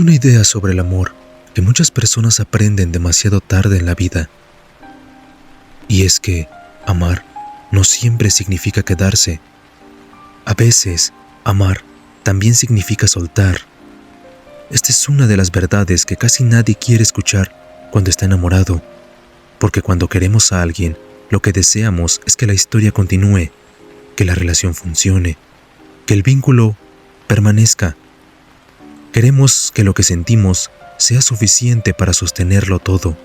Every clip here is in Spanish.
una idea sobre el amor que muchas personas aprenden demasiado tarde en la vida. Y es que amar no siempre significa quedarse. A veces, amar también significa soltar. Esta es una de las verdades que casi nadie quiere escuchar cuando está enamorado, porque cuando queremos a alguien, lo que deseamos es que la historia continúe, que la relación funcione, que el vínculo permanezca. Queremos que lo que sentimos sea suficiente para sostenerlo todo,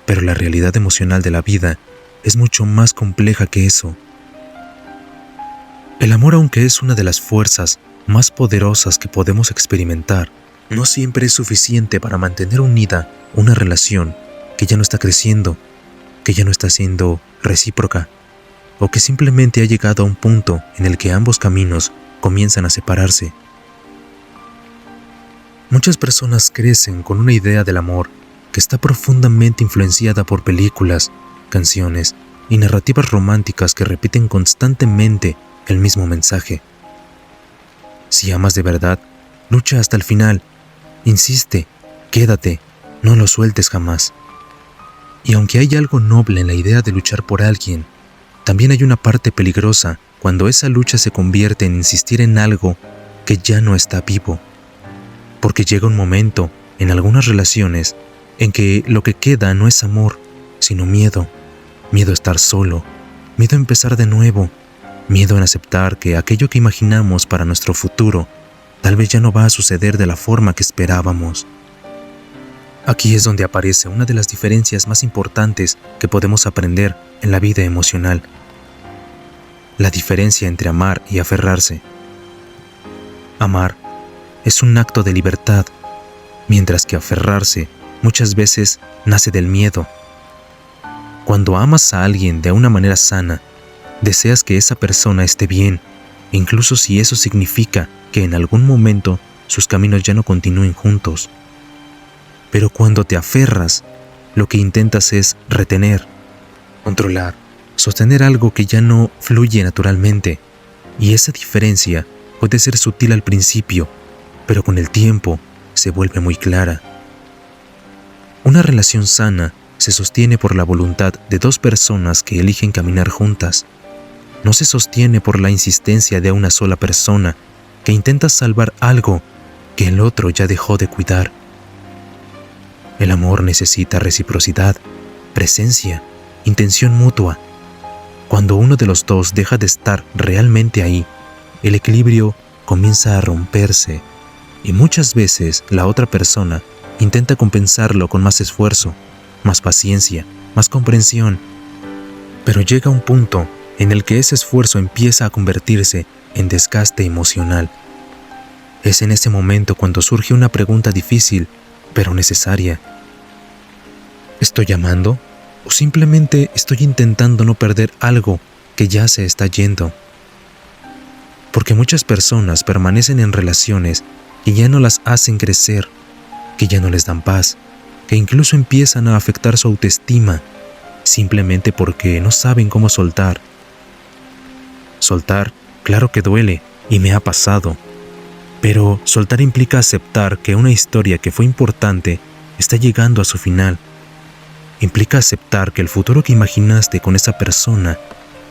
pero la realidad emocional de la vida es mucho más compleja que eso. El amor, aunque es una de las fuerzas más poderosas que podemos experimentar, no siempre es suficiente para mantener unida una relación que ya no está creciendo, que ya no está siendo recíproca, o que simplemente ha llegado a un punto en el que ambos caminos comienzan a separarse. Muchas personas crecen con una idea del amor que está profundamente influenciada por películas, canciones y narrativas románticas que repiten constantemente el mismo mensaje. Si amas de verdad, lucha hasta el final, insiste, quédate, no lo sueltes jamás. Y aunque hay algo noble en la idea de luchar por alguien, también hay una parte peligrosa cuando esa lucha se convierte en insistir en algo que ya no está vivo. Porque llega un momento, en algunas relaciones, en que lo que queda no es amor, sino miedo. Miedo a estar solo, miedo a empezar de nuevo, miedo en aceptar que aquello que imaginamos para nuestro futuro tal vez ya no va a suceder de la forma que esperábamos. Aquí es donde aparece una de las diferencias más importantes que podemos aprender en la vida emocional. La diferencia entre amar y aferrarse. Amar es un acto de libertad, mientras que aferrarse muchas veces nace del miedo. Cuando amas a alguien de una manera sana, deseas que esa persona esté bien, incluso si eso significa que en algún momento sus caminos ya no continúen juntos. Pero cuando te aferras, lo que intentas es retener, controlar, sostener algo que ya no fluye naturalmente. Y esa diferencia puede ser sutil al principio, pero con el tiempo se vuelve muy clara. Una relación sana se sostiene por la voluntad de dos personas que eligen caminar juntas. No se sostiene por la insistencia de una sola persona que intenta salvar algo que el otro ya dejó de cuidar. El amor necesita reciprocidad, presencia, intención mutua. Cuando uno de los dos deja de estar realmente ahí, el equilibrio comienza a romperse y muchas veces la otra persona intenta compensarlo con más esfuerzo, más paciencia, más comprensión. Pero llega un punto en el que ese esfuerzo empieza a convertirse en desgaste emocional. Es en ese momento cuando surge una pregunta difícil, pero necesaria. ¿Estoy amando o simplemente estoy intentando no perder algo que ya se está yendo? Porque muchas personas permanecen en relaciones que ya no las hacen crecer, que ya no les dan paz, que incluso empiezan a afectar su autoestima, simplemente porque no saben cómo soltar. Soltar, claro que duele, y me ha pasado, pero soltar implica aceptar que una historia que fue importante está llegando a su final. Implica aceptar que el futuro que imaginaste con esa persona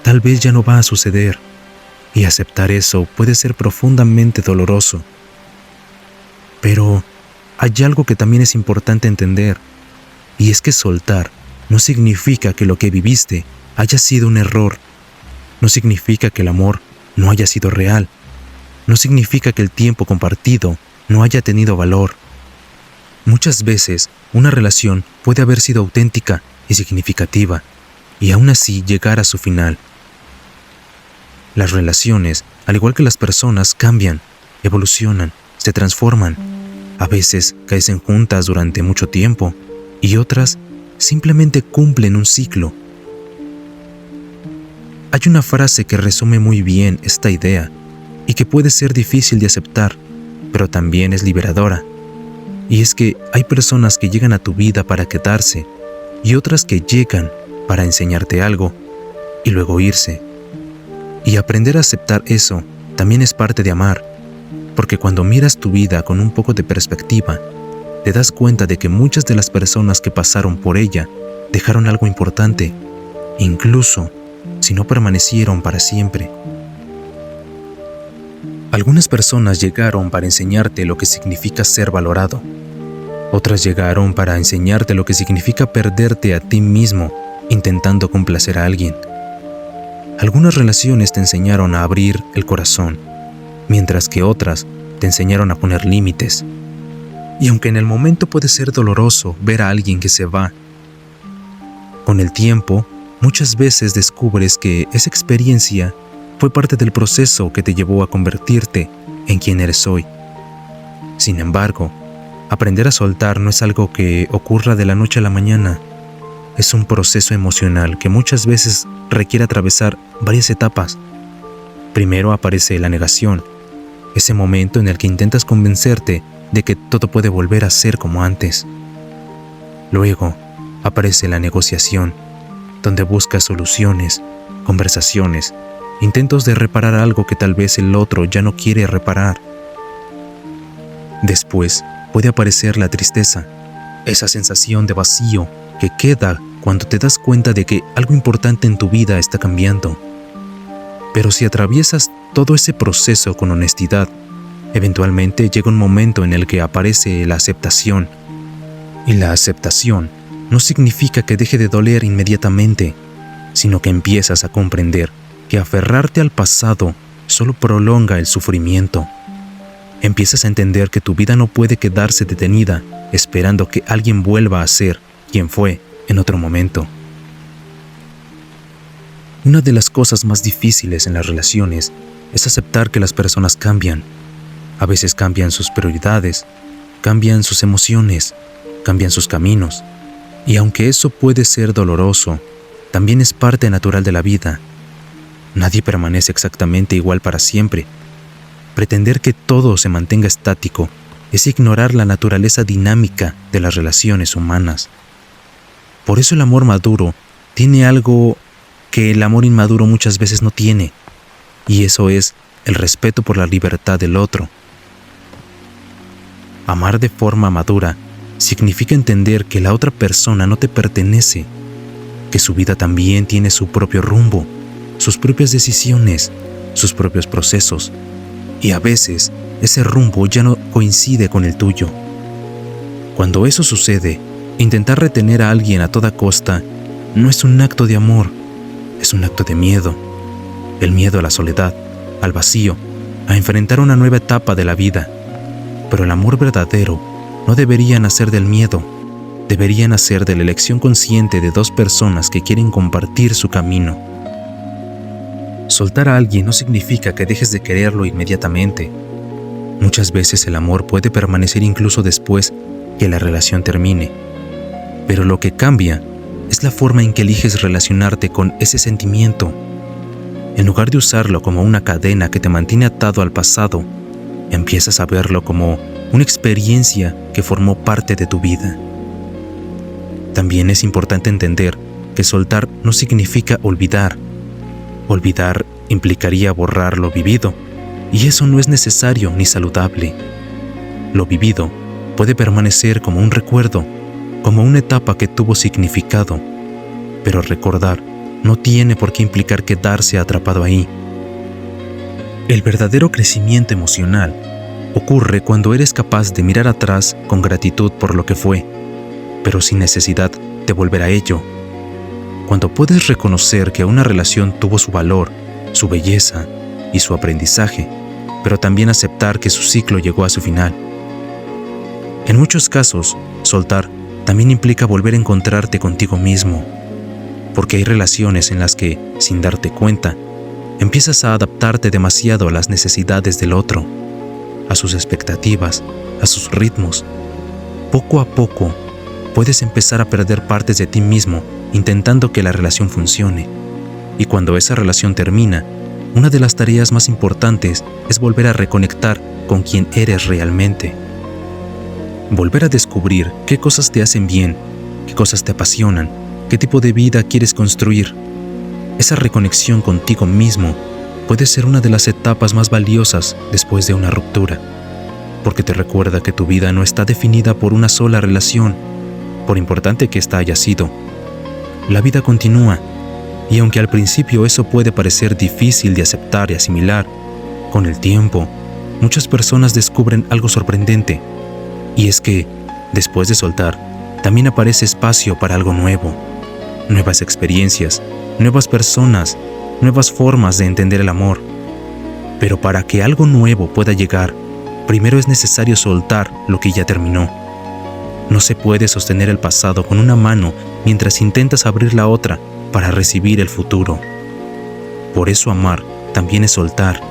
tal vez ya no va a suceder, y aceptar eso puede ser profundamente doloroso. Pero hay algo que también es importante entender, y es que soltar no significa que lo que viviste haya sido un error. No significa que el amor no haya sido real. No significa que el tiempo compartido no haya tenido valor. Muchas veces, una relación puede haber sido auténtica y significativa, y aún así llegar a su final. Las relaciones, al igual que las personas, cambian, evolucionan, se transforman. A veces crecen juntas durante mucho tiempo, y otras simplemente cumplen un ciclo. Hay una frase que resume muy bien esta idea, y que puede ser difícil de aceptar, pero también es liberadora. Y es que hay personas que llegan a tu vida para quedarse y otras que llegan para enseñarte algo y luego irse. Y aprender a aceptar eso también es parte de amar. porque cuando miras tu vida con un poco de perspectiva, te das cuenta de que muchas de las personas que pasaron por ella dejaron algo importante, incluso si no permanecieron para siempre. Algunas personas llegaron para enseñarte lo que significa ser valorado. Otras llegaron para enseñarte lo que significa perderte a ti mismo intentando complacer a alguien. Algunas relaciones te enseñaron a abrir el corazón, mientras que otras te enseñaron a poner límites. Y aunque en el momento puede ser doloroso ver a alguien que se va, con el tiempo, muchas veces descubres que esa experiencia fue parte del proceso que te llevó a convertirte en quien eres hoy. Sin embargo, aprender a soltar no es algo que ocurra de la noche a la mañana. Es un proceso emocional que muchas veces requiere atravesar varias etapas. Primero aparece la negación, ese momento en el que intentas convencerte de que todo puede volver a ser como antes. Luego aparece la negociación, donde buscas soluciones, conversaciones, intentos de reparar algo que tal vez el otro ya no quiere reparar. Después puede aparecer la tristeza, esa sensación de vacío que queda cuando te das cuenta de que algo importante en tu vida está cambiando. Pero si atraviesas todo ese proceso con honestidad, eventualmente llega un momento en el que aparece la aceptación. Y la aceptación no significa que deje de doler inmediatamente, sino que empiezas a comprender que aferrarte al pasado solo prolonga el sufrimiento. Empiezas a entender que tu vida no puede quedarse detenida esperando que alguien vuelva a ser quien fue en otro momento. Una de las cosas más difíciles en las relaciones es aceptar que las personas cambian. A veces cambian sus prioridades, cambian sus emociones, cambian sus caminos. Y aunque eso puede ser doloroso, también es parte natural de la vida. Nadie permanece exactamente igual para siempre. Pretender que todo se mantenga estático es ignorar la naturaleza dinámica de las relaciones humanas. Por eso el amor maduro tiene algo que el amor inmaduro muchas veces no tiene, y eso es el respeto por la libertad del otro. Amar de forma madura significa entender que la otra persona no te pertenece, que su vida también tiene su propio rumbo, sus propias decisiones, sus propios procesos, y a veces ese rumbo ya no coincide con el tuyo. Cuando eso sucede, intentar retener a alguien a toda costa no es un acto de amor, es un acto de miedo. El miedo a la soledad, al vacío, a enfrentar una nueva etapa de la vida. Pero el amor verdadero no debería nacer del miedo, debería nacer de la elección consciente de dos personas que quieren compartir su camino. Soltar a alguien no significa que dejes de quererlo inmediatamente. Muchas veces el amor puede permanecer incluso después que la relación termine. Pero lo que cambia es la forma en que eliges relacionarte con ese sentimiento. En lugar de usarlo como una cadena que te mantiene atado al pasado, empiezas a verlo como una experiencia que formó parte de tu vida. También es importante entender que soltar no significa olvidar. Olvidar implicaría borrar lo vivido, y eso no es necesario ni saludable. Lo vivido puede permanecer como un recuerdo, como una etapa que tuvo significado, pero recordar no tiene por qué implicar quedarse atrapado ahí. El verdadero crecimiento emocional ocurre cuando eres capaz de mirar atrás con gratitud por lo que fue, pero sin necesidad de volver a ello. Cuando puedes reconocer que una relación tuvo su valor, su belleza y su aprendizaje, pero también aceptar que su ciclo llegó a su final. En muchos casos, soltar también implica volver a encontrarte contigo mismo, porque hay relaciones en las que, sin darte cuenta, empiezas a adaptarte demasiado a las necesidades del otro, a sus expectativas, a sus ritmos. Poco a poco, puedes empezar a perder partes de ti mismo intentando que la relación funcione. Y cuando esa relación termina, una de las tareas más importantes es volver a reconectar con quien eres realmente. Volver a descubrir qué cosas te hacen bien, qué cosas te apasionan, qué tipo de vida quieres construir. Esa reconexión contigo mismo puede ser una de las etapas más valiosas después de una ruptura, porque te recuerda que tu vida no está definida por una sola relación, por importante que ésta haya sido. La vida continúa, y aunque al principio eso puede parecer difícil de aceptar y asimilar, con el tiempo, muchas personas descubren algo sorprendente, y es que, después de soltar, también aparece espacio para algo nuevo, nuevas experiencias, nuevas personas, nuevas formas de entender el amor. Pero para que algo nuevo pueda llegar, primero es necesario soltar lo que ya terminó. No se puede sostener el pasado con una mano mientras intentas abrir la otra para recibir el futuro. Por eso amar también es soltar,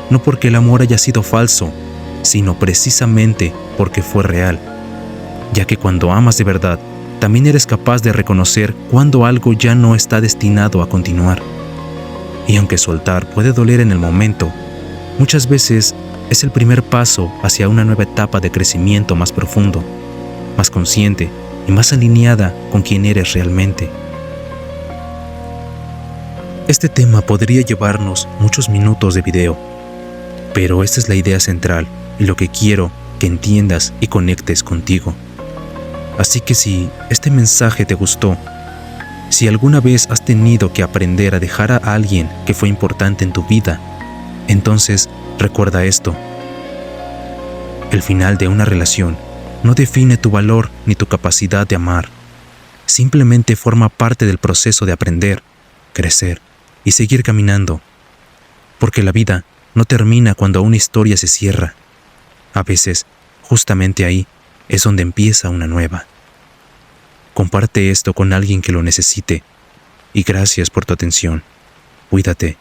no porque el amor haya sido falso, sino precisamente porque fue real, ya que cuando amas de verdad, también eres capaz de reconocer cuando algo ya no está destinado a continuar. Y aunque soltar puede doler en el momento, muchas veces es el primer paso hacia una nueva etapa de crecimiento más profundo, más consciente y más alineada con quien eres realmente. Este tema podría llevarnos muchos minutos de video, pero esta es la idea central y lo que quiero que entiendas y conectes contigo. Así que si este mensaje te gustó, si alguna vez has tenido que aprender a dejar a alguien que fue importante en tu vida, entonces recuerda esto. El final de una relación no define tu valor ni tu capacidad de amar. Simplemente forma parte del proceso de aprender, crecer y seguir caminando. Porque la vida no termina cuando una historia se cierra. A veces, justamente ahí, es donde empieza una nueva. Comparte esto con alguien que lo necesite. Y gracias por tu atención. Cuídate